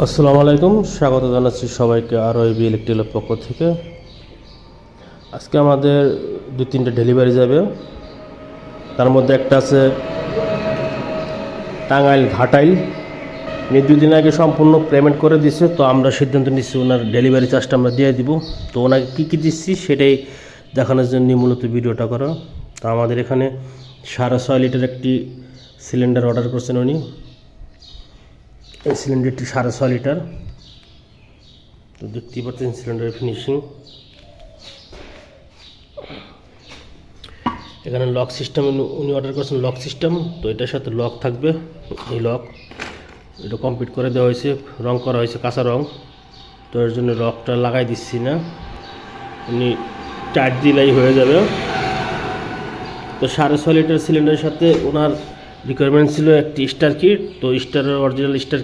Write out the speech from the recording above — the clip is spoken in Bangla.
আসসালামু আলাইকুম, স্বাগত জানাচ্ছি সবাইকে আরও এই ইলেকট্রিকের পক্ষ থেকে। আজকে আমাদের 2-3টে ডেলিভারি যাবে। তার মধ্যে একটা আছে টাঙ্গাইল ঘাটাইল। উনি 2 দিন আগে সম্পূর্ণ পেমেন্ট করে দিচ্ছে, তো আমরা সিদ্ধান্ত নিচ্ছি ওনার ডেলিভারি চার্জটা আমরা দিয়ে দিব। তো ওনাকে কী কী দিচ্ছি সেটাই দেখানোর জন্য মূলত ভিডিওটা করা। তো আমাদের এখানে 6.5 লিটার একটি সিলিন্ডার অর্ডার করছেন উনি। এই সিলিন্ডারটি 6.5 লিটার। তো দেখতেই পাচ্ছেন সিলিন্ডারের ফিনিশিং। এখানে লক সিস্টেম উনি অর্ডার করেছেন, লক সিস্টেম। তো এটার সাথে লক থাকবে, এই লক এটা কমপ্লিট করে দেওয়া হয়েছে, রং করা হয়েছে কাঁচা রং। তো এর জন্য লকটা লাগাই দিচ্ছি না, উনি টাইট দিলেই হয়ে যাবে। তো 6.5 লিটার সিলিন্ডারের সাথে ওনার রিকোয়ারমেন্ট ছিল একটি স্টার কিট। তো স্টারের অরিজিনাল স্টার